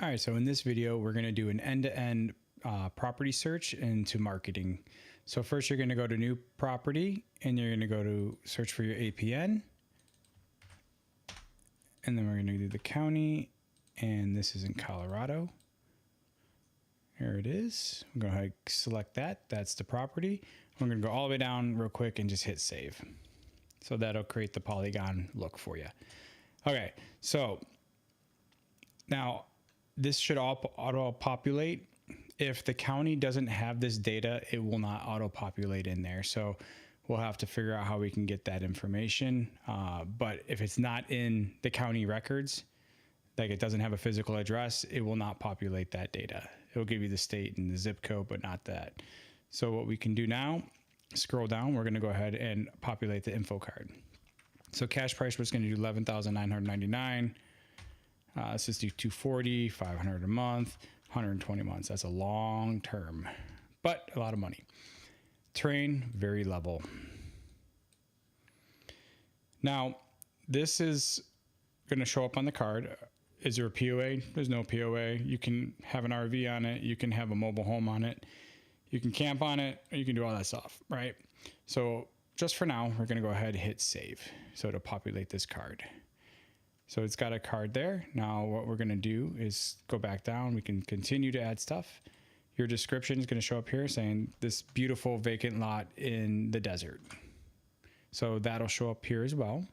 All right, so in this video, we're going to do an end-to-end property search into marketing. So first you're going to go to new property and you're going to go to search for your APN. And then we're going to do the county, and this is in Colorado. Here it is. I'm going to go ahead and select that. That's the property. I'm going to go all the way down real quick and just hit save. So that'll create the polygon look for you. Okay, so now this should auto-populate. If the county doesn't have this data, it will not auto-populate in there. So we'll have to figure out how we can get that information. But if it's not in the county records, like it doesn't have a physical address, it will not populate that data. It will give you the state and the zip code, but not that. So what we can do now, scroll down, we're gonna go ahead and populate the info card. So cash price, we're just gonna do $11,999. Let's just do 240, 500 a month, 120 months. That's a long term, but a lot of money. Terrain, very level. Now, this is going to show up on the card. Is there a POA? There's no POA. You can have an RV on it. You can have a mobile home on it. You can camp on it. You can do all that stuff, right? So just for now, we're going to go ahead and hit save. So to populate this card. So it's got a card there. Now what we're going to do is go back down. We can continue to add stuff. Your description is going to show up here saying this beautiful vacant lot in the desert. So that'll show up here as well.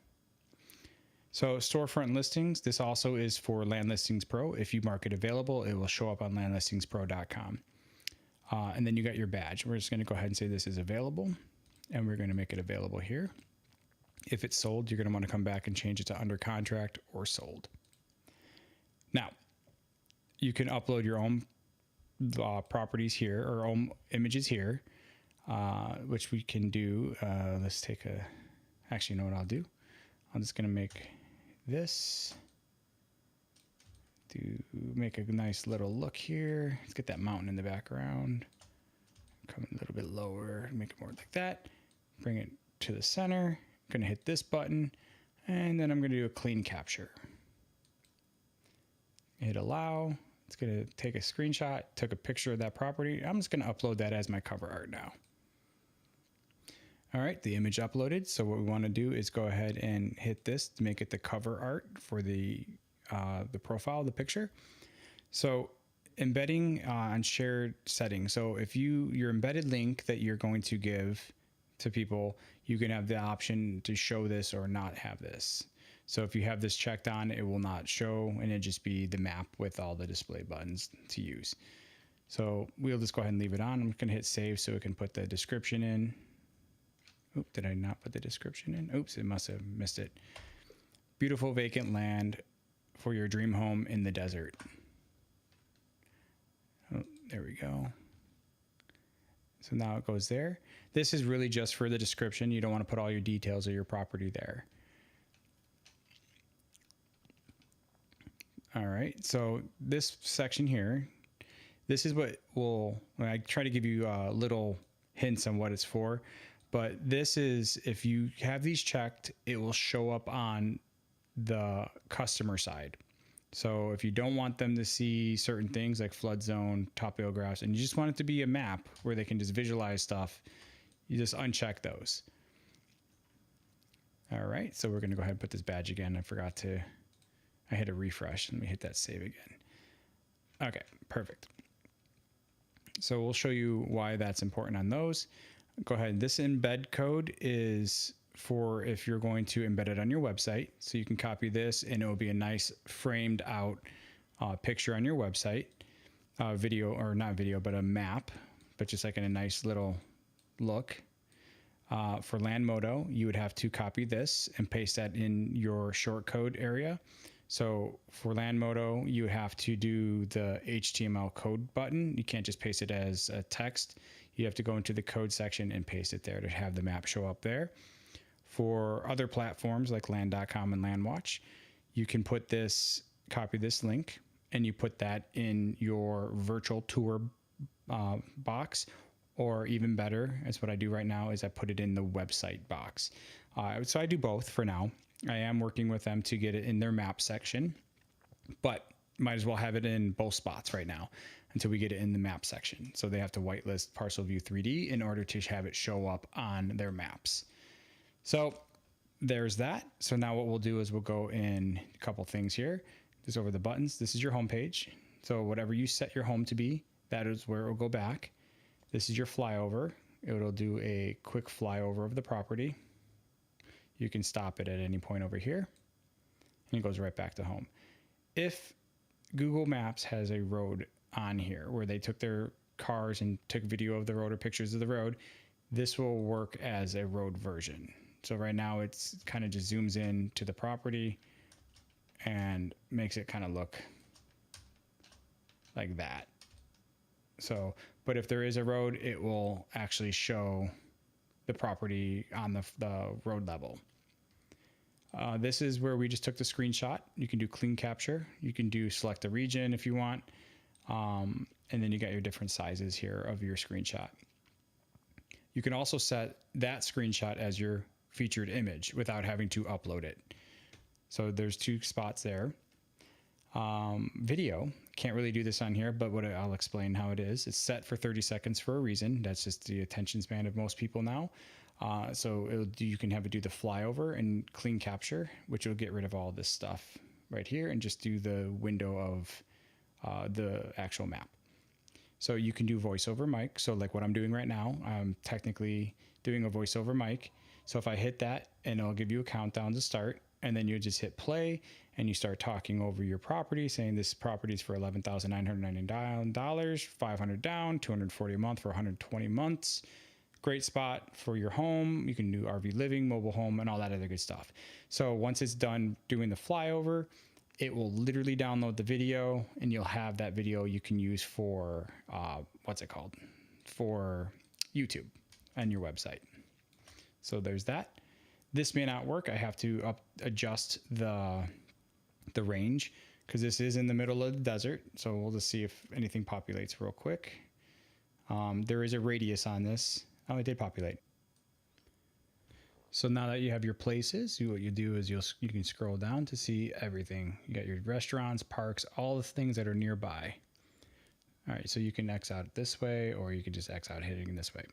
So storefront listings, this also is for Land Listings Pro. If you mark it available, it will show up on landlistingspro.com. And then you got your badge. We're just going to go ahead and say this is available, and we're going to make it available here. If it's sold, you're going to want to come back and change it to under contract or sold. Now, you can upload your own properties here or own images here, which we can do. Let's take a, actually, you know what I'll do? I'm just going to make this, make a nice little look here. Let's get that mountain in the background. Come a little bit lower, make it more like that. Bring it to the center. I'm going to hit this button, and then I'm going to do a clean capture. Hit allow. It's going to take a screenshot, took a picture of that property. I'm just going to upload that as my cover art now. All right, the image uploaded. So what we want to do is go ahead and hit this to make it the cover art for the profile, the picture. So embedding on shared settings. So if your embedded link that you're going to give to people, you can have the option to show this or not have this. So if you have this checked on, it will not show, and it'll just be the map with all the display buttons to use. So we'll just go ahead and leave it on. I'm going to hit save so it can put the description in. Oop, did I not put the description in? Oops, it must have missed it. Beautiful vacant land for your dream home in the desert. Oh, there we go. So now it goes there. This is really just for the description. You don't want to put all your details of your property there. All right, so this section here, this is what I try to give you little hints on what it's for, but this is, if you have these checked, it will show up on the customer side. So if you don't want them to see certain things like flood zone, topsoil graphs, and you just want it to be a map where they can just visualize stuff, you just uncheck those. All right, so we're gonna go ahead and put this badge again. I hit a refresh. Let me hit that save again. Okay, perfect. So we'll show you why that's important on those. Go ahead. This embed code is for if you're going to embed it on your website. So you can copy this and it will be a nice framed out picture on your website. Video, or not video, but a map, but just like in a nice little look. For Landmodo, you would have to copy this and paste that in your shortcode area. So for Landmodo, you have to do the HTML code button. You can't just paste it as a text. You have to go into the code section and paste it there to have the map show up there. For other platforms like land.com and Landwatch, you can put this, copy this link, and you put that in your virtual tour box, or even better, as what I do right now is I put it in the website box. So I do both for now. I am working with them to get it in their map section, but might as well have it in both spots right now until we get it in the map section. So they have to whitelist ParcelView3D in order to have it show up on their maps. So there's that. So now what we'll do is we'll go in a couple things here. Just over the buttons. This is your home page. So whatever you set your home to be, that is where it will go back. This is your flyover. It'll do a quick flyover of the property. You can stop it at any point over here, and it goes right back to home. If Google Maps has a road on here where they took their cars and took video of the road or pictures of the road, this will work as a road version. So right now it's kind of just zooms in to the property and makes it kind of look like that. So, but if there is a road, it will actually show the property on the road level. This is where we just took the screenshot. You can do clean capture. You can do select a region if you want. And then you got your different sizes here of your screenshot. You can also set that screenshot as your featured image without having to upload it. So there's two spots there. Video, can't really do this on here, but what I'll explain how it is. It's set for 30 seconds for a reason. That's just the attention span of most people now. So you can have it do the flyover and clean capture, which will get rid of all this stuff right here and just do the window of the actual map. So you can do voice over mic. So like what I'm doing right now, I'm technically doing a voice over mic. So if I hit that, and it'll give you a countdown to start, and then you just hit play and you start talking over your property, saying this property is for $11,999, $500 down, $240 a month for 120 months. Great spot for your home. You can do RV living, mobile home, and all that other good stuff. So once it's done doing the flyover, it will literally download the video, and you'll have that video you can use for, for YouTube on your website. So there's that. This may not work. I have to adjust the range because this is in the middle of the desert. So we'll just see if anything populates real quick. There is a radius on this. Oh, it did populate. So now that you have your places, what you do is you can scroll down to see everything. You got your restaurants, parks, all the things that are nearby. All right, so you can X out this way, or you can just X out hitting this way.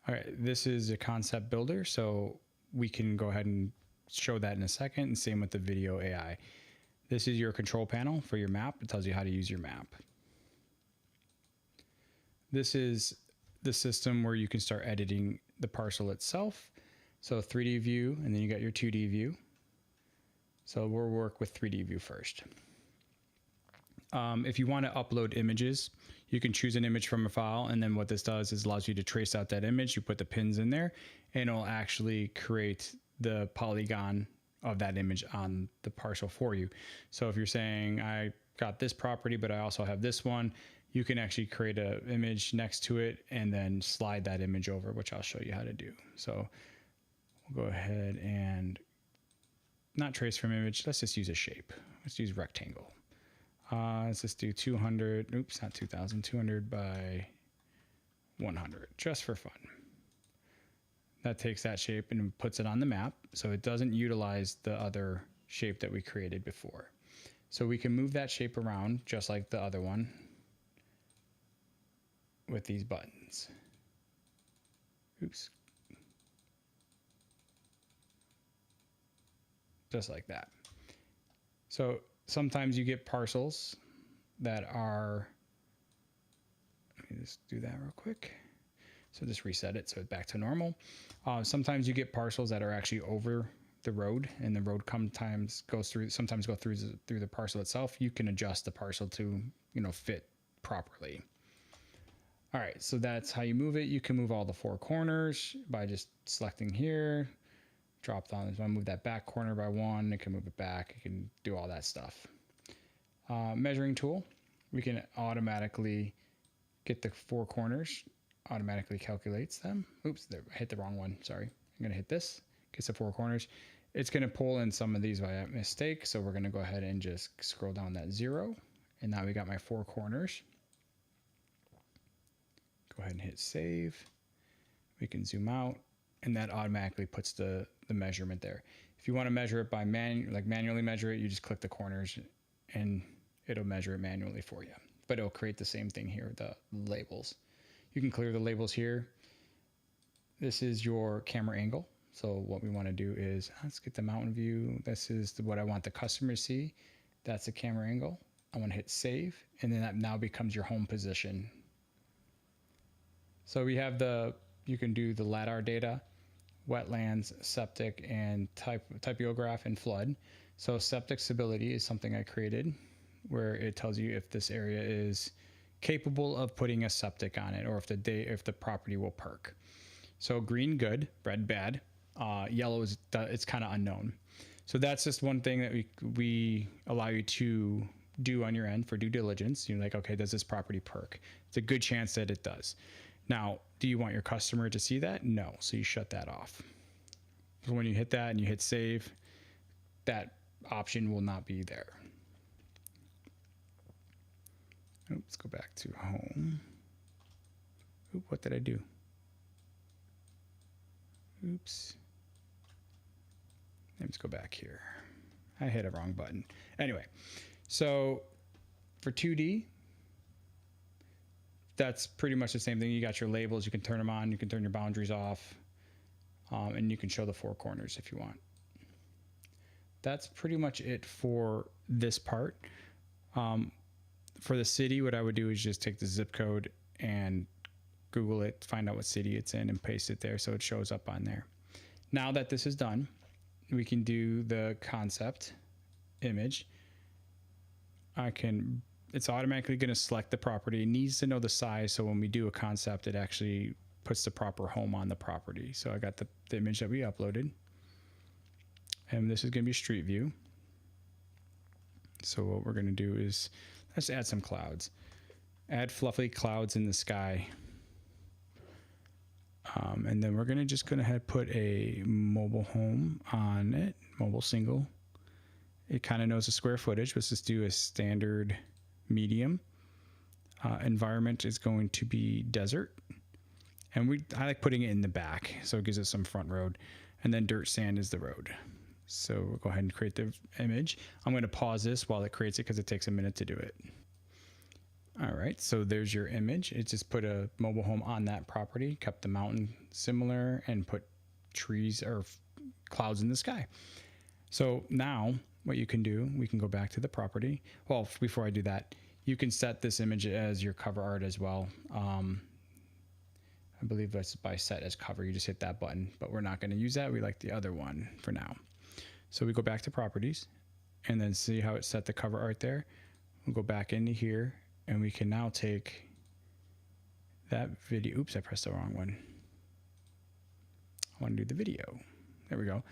All right, this is a concept builder, so we can go ahead and show that in a second, and same with the video AI. This is your control panel for your map. It tells you how to use your map. This is the system where you can start editing the parcel itself. So 3D view, and then you got your 2D view. So we'll work with 3D view first. If you want to upload images, you can choose an image from a file, and then what this does is allows you to trace out that image. You put the pins in there, and it'll actually create the polygon of that image on the parcel for you. So if you're saying I got this property, but I also have this one, you can actually create an image next to it and then slide that image over, which I'll show you how to do. So we'll go ahead and not trace from image. Let's just use a shape. Let's use rectangle. Let's just do 200, oops, not 2000, 200 by 100, just for fun. That takes that shape and puts it on the map, so it doesn't utilize the other shape that we created before. So we can move that shape around just like the other one with these buttons. Oops. Just like that. So sometimes you get parcels that are, let me just do that real quick. So just reset it so it's back to normal. Sometimes you get parcels that are actually over the road, and the road sometimes go through the parcel itself. You can adjust the parcel to, fit properly. All right, so that's how you move it. You can move all the four corners by just selecting here, drop down. If I move that back corner by one, it can move it back. It can do all that stuff. Measuring tool, we can automatically get the four corners, automatically calculates them. Oops, I hit the wrong one. Sorry. I'm going to hit this, gets the four corners. It's going to pull in some of these by mistake. So we're going to go ahead and just scroll down that 0. And now we got my four corners. Go ahead and hit save. We can zoom out, and that automatically puts the measurement there. If you want to measure it by manually measure it, you just click the corners and it'll measure it manually for you. But it'll create the same thing here, the labels. You can clear the labels here. This is your camera angle. So what we want to do is, let's get the mountain view. This is what I want the customer to see. That's the camera angle. I want to hit save, and then that now becomes your home position. So we have you can do the LiDAR data, wetlands, septic, and typograph and flood. So septic stability is something I created where it tells you if this area is capable of putting a septic on it, or if the property will perk. So green, good; red, bad; yellow is it's kind of unknown. So that's just one thing that we allow you to do on your end for due diligence. You're like, okay, does this property perk? It's a good chance that it does. Now, do you want your customer to see that? No. So you shut that off. So when you hit that and you hit save, that option will not be there. Let's go back to home. Oop, what did I do? Oops. Let's go back here. I hit a wrong button. Anyway, so for 2D, that's pretty much the same thing. You got your labels. You can turn them on. You can turn your boundaries off. And you can show the four corners if you want. That's pretty much it for this part. For the city, what I would do is just take the zip code and Google it, find out what city it's in, and paste it there so it shows up on there. Now that this is done, we can do the concept image. It's automatically going to select the property. It needs to know the size, so when we do a concept, it actually puts the proper home on the property. So I got the image that we uploaded, and this is going to be street view. So what we're going to do is let's add some clouds. Add fluffy clouds in the sky. And then we're going to just go ahead and put a mobile home on it, mobile single. It kind of knows the square footage. Let's just do a standard medium. Environment is going to be desert. And I like putting it in the back, so it gives us some front road. And then dirt sand is the road. So we'll go ahead and create the image. I'm going to pause this while it creates it because it takes a minute to do it. All right, so there's your image. It just put a mobile home on that property, kept the mountain similar, and put trees or clouds in the sky. So now what you can do, we can go back to the property. Well, before I do that, you can set this image as your cover art as well. I believe that's by set as cover. You just hit that button, but we're not going to use that. We like the other one for now. So we go back to properties and then see how it set the cover art there. We'll go back into here. And we can now take that video. Oops, I pressed the wrong one. I want to do the video. There we go.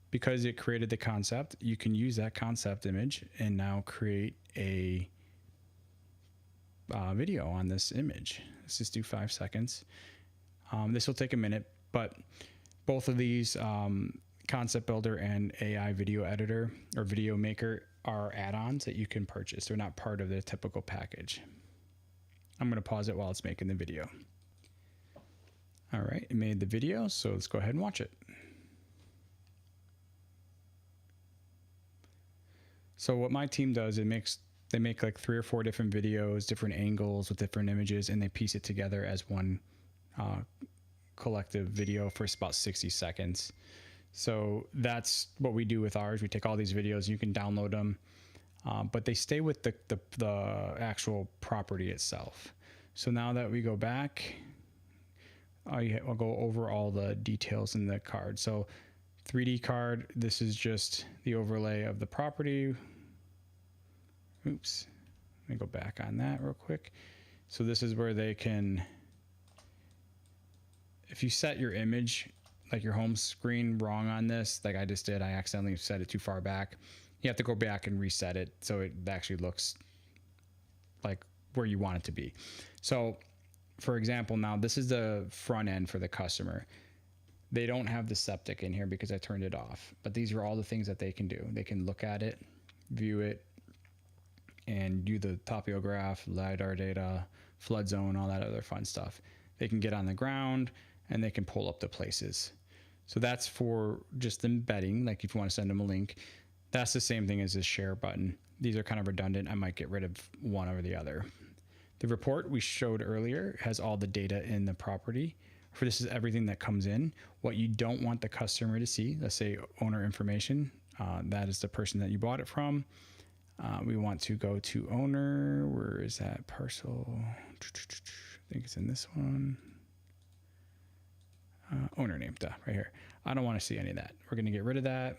Because it created the concept, you can use that concept image and now create a video on this image. Let's just do 5 seconds. This will take a minute, but both of these, Concept Builder and AI Video Editor or Video Maker, are add-ons that you can purchase. They're not part of the typical package. I'm going to pause it while it's making the video. All right, it made the video, so let's go ahead and watch it. So what my team does, they make like 3 or 4 different videos, different angles with different images, and they piece it together as one collective video for about 60 seconds. So that's what we do with ours. We take all these videos, you can download them, but they stay with the actual property itself. So now that we go back, I'll go over all the details in the card. So 3D card, this is just the overlay of the property. Oops, let me go back on that real quick. So this is where they can, if you set your image, like your home screen, wrong on this, like I just did, I accidentally set it too far back. You have to go back and reset it so it actually looks like where you want it to be. So for example, now this is the front end for the customer. They don't have the septic in here because I turned it off, but these are all the things that they can do. They can look at it, view it, and do the topograph, LiDAR data, flood zone, all that other fun stuff. They can get on the ground and they can pull up the places. So that's for just embedding, like if you want to send them a link. That's the same thing as this share button. These are kind of redundant. I might get rid of one over the other. The report we showed earlier has all the data in the property. For this is everything that comes in. What you don't want the customer to see, let's say owner information, that is the person that you bought it from. We want to go to owner. Where is that parcel? I think it's in this one. Owner name, right here. I don't want to see any of that. We're going to get rid of that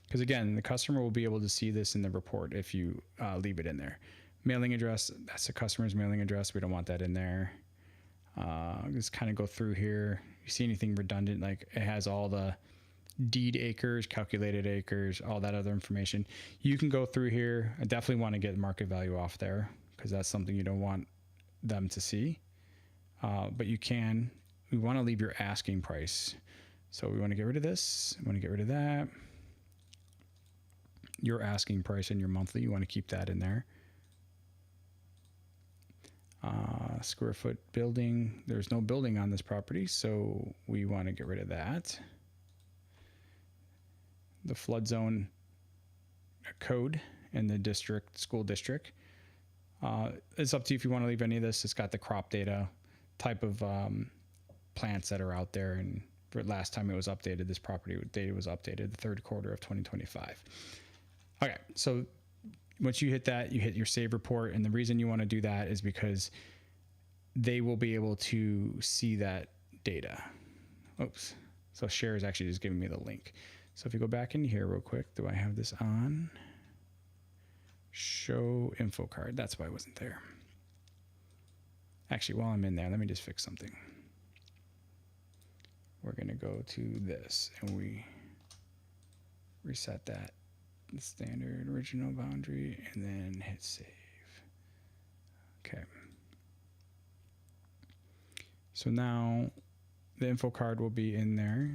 because again, the customer will be able to see this in the report if you leave it in there. Mailing address, that's the customer's mailing address. We don't want that in there. Just kind of go through here. You see anything redundant, like it has all the deed acres, calculated acres, all that other information. You can go through here. I definitely want to get market value off there because that's something you don't want them to see. But you can, we want to leave your asking price. So we want to get rid of this. We want to get rid of that. Your asking price and your monthly, you want to keep that in there. Square foot building. There's no building on this property, so we want to get rid of that. The flood zone code in the district, school district. It's up to you if you want to leave any of this. It's got the crop data, type of plants that are out there, and for last time it was updated, this property data was updated the third quarter of 2025. Okay, so once you hit that, you hit your save report, and the reason you want to do that is because they will be able to see that data. Oops. So share is actually just giving me the link. So if you go back in here real quick, do I have this on? Show info card. That's why it wasn't there. Actually, while I'm in there, let me just fix something. We're going to go to this and we reset that. The standard original boundary and then hit save. Okay. So now the info card will be in there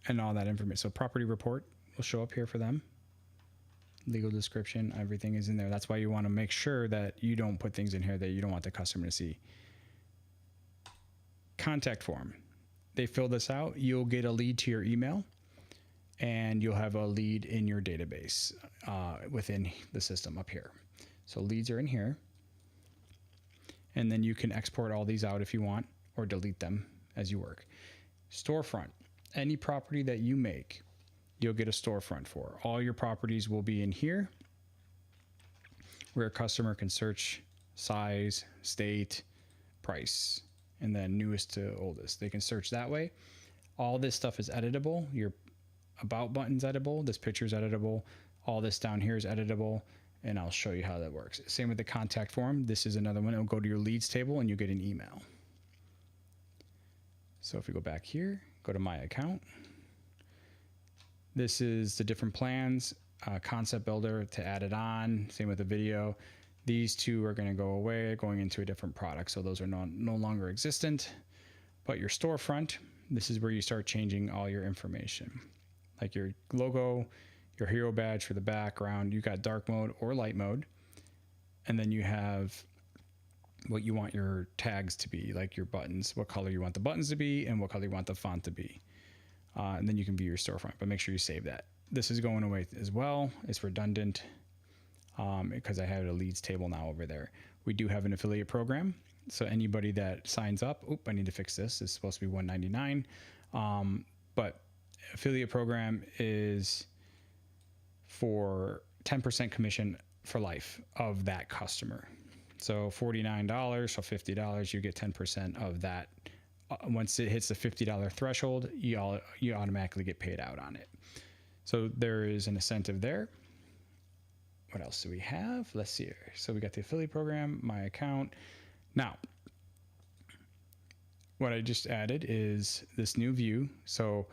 and all that information. So property report will show up here for them. Legal description, everything is in there. That's why you want to make sure that you don't put things in here that you don't want the customer to see. Contact form. They fill this out. You'll get a lead to your email and you'll have a lead in your database within the system up here. So leads are in here. And then you can export all these out if you want or delete them as you work. Storefront. Any property that you make, you'll get a storefront for. All your properties will be in here where a customer can search size, state, price, and then newest to oldest. They can search that way. All this stuff is editable. Your about button's editable. This picture is editable. All this down here is editable. And I'll show you how that works. Same with the contact form. This is another one. It'll go to your leads table and you get an email. So if we go back here, go to my account. This is the different plans, concept builder to add it on. Same with the video. These two are going to go away, going into a different product. So those are no longer existent. But your storefront, this is where you start changing all your information. Like your logo, your hero badge for the background. You got dark mode or light mode. And then you have what you want your tags to be, like your buttons, what color you want the buttons to be and what color you want the font to be. And then you can view your storefront, but make sure you save that. This is going away as well. It's redundant because I have a leads table now over there. We do have an affiliate program. So anybody that signs up, I need to fix this. It's supposed to be $199. But affiliate program is for 10% commission for life of that customer. So $49, so $50, you get 10% of that. Once it hits the $50 threshold, you automatically get paid out on it. So there is an incentive there. What else do we have? Let's see here. So we got the affiliate program, my account. Now, what I just added is this new view. So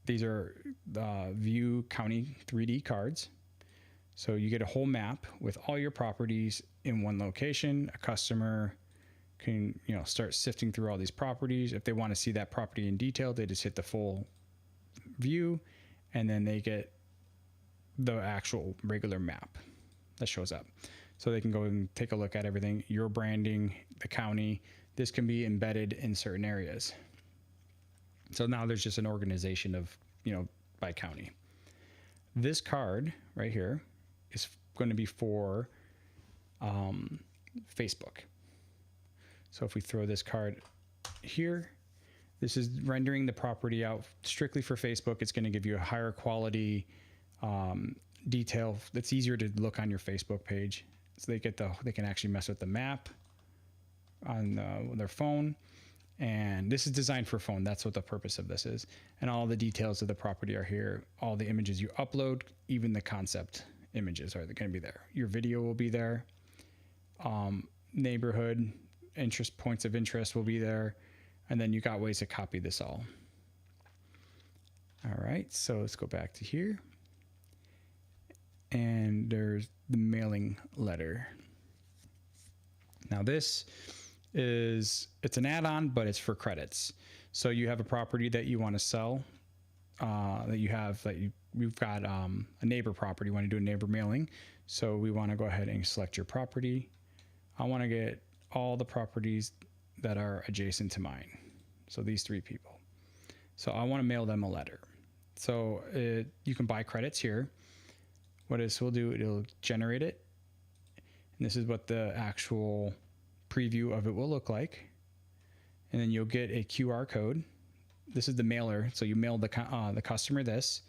these are the View County 3D cards. So you get a whole map with all your properties in one location. A customer can, start sifting through all these properties. If they want to see that property in detail, they just hit the full view and then they get the actual regular map that shows up. So they can go and take a look at everything, your branding, the county. This can be embedded in certain areas. So now there's just an organization of, by county. This card right here is going to be for Facebook. So if we throw this card here, this is rendering the property out strictly for Facebook. It's going to give you a higher quality detail that's easier to look on your Facebook page. So they can actually mess with the map on their phone. And this is designed for phone. That's what the purpose of this is. And all the details of the property are here. All the images you upload, even the concept images are going to be there. Your video will be there. Neighborhood, points of interest will be there. And then you got ways to copy this all. All right, so let's go back to here. And there's the mailing letter. Now this it's an add-on, but it's for credits. So you have a property that you want to sell, you've got a neighbor property, you want to do a neighbor mailing. So we want to go ahead and select your property. I want to get all the properties that are adjacent to mine. So these 3 people. So I want to mail them a letter. So you can buy credits here. What this will do, it'll generate it. And this is what the actual preview of it will look like. And then you'll get a QR code. This is the mailer. So you mail the customer this,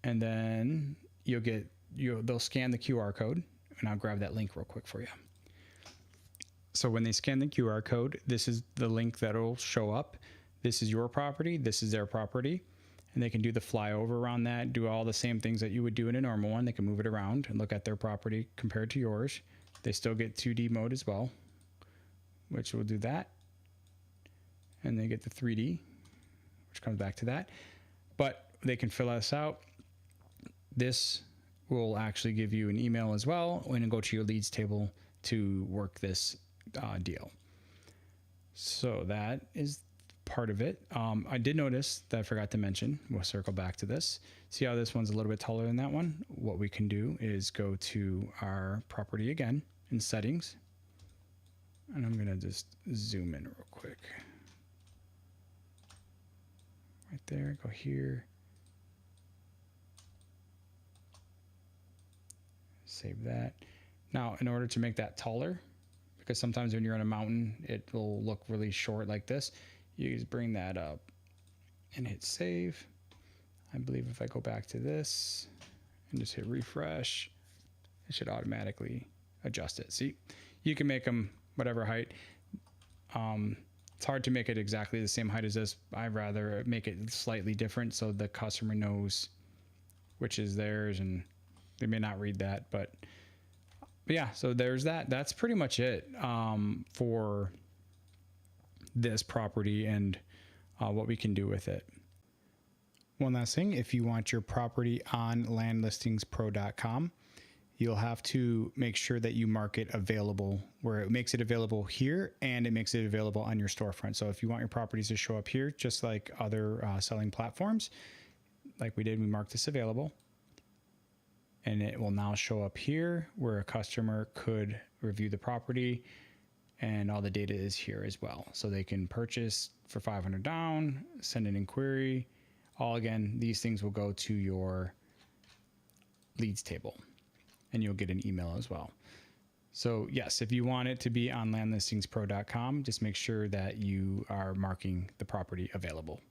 and then they'll scan the QR code, and I'll grab that link real quick for you. So when they scan the QR code, this is the link that'll show up. This is your property. This is their property. And they can do the flyover around that, do all the same things that you would do in a normal one. They can move it around and look at their property compared to yours. They still get 2D mode as well, which will do that. And they get the 3D, which comes back to that. But they can fill this out. This will actually give you an email as well when you go to your leads table to work this deal. So that is part of it. I did notice that I forgot to mention, we'll circle back to this. See how this one's a little bit taller than that one? What we can do is go to our property again in settings. And I'm going to just zoom in real quick. Right there, go here. Save that. Now, in order to make that taller, because sometimes when you're on a mountain, it will look really short like this. You just bring that up and hit save. I believe if I go back to this and just hit refresh, it should automatically adjust it. See, you can make them whatever height. It's hard to make it exactly the same height as this. I'd rather make it slightly different so the customer knows which is theirs, and they may not read that, but yeah, so there's that. That's pretty much it for this property and what we can do with it. One last thing, if you want your property on landlistingspro.com, you'll have to make sure that you mark it available, where it makes it available here and it makes it available on your storefront. So if you want your properties to show up here, just like other selling platforms, like we did, we marked this available. And it will now show up here where a customer could review the property, and all the data is here as well. So they can purchase for $500 down, send an inquiry. All again, these things will go to your leads table and you'll get an email as well. So yes, if you want it to be on landlistingspro.com, just make sure that you are marking the property available.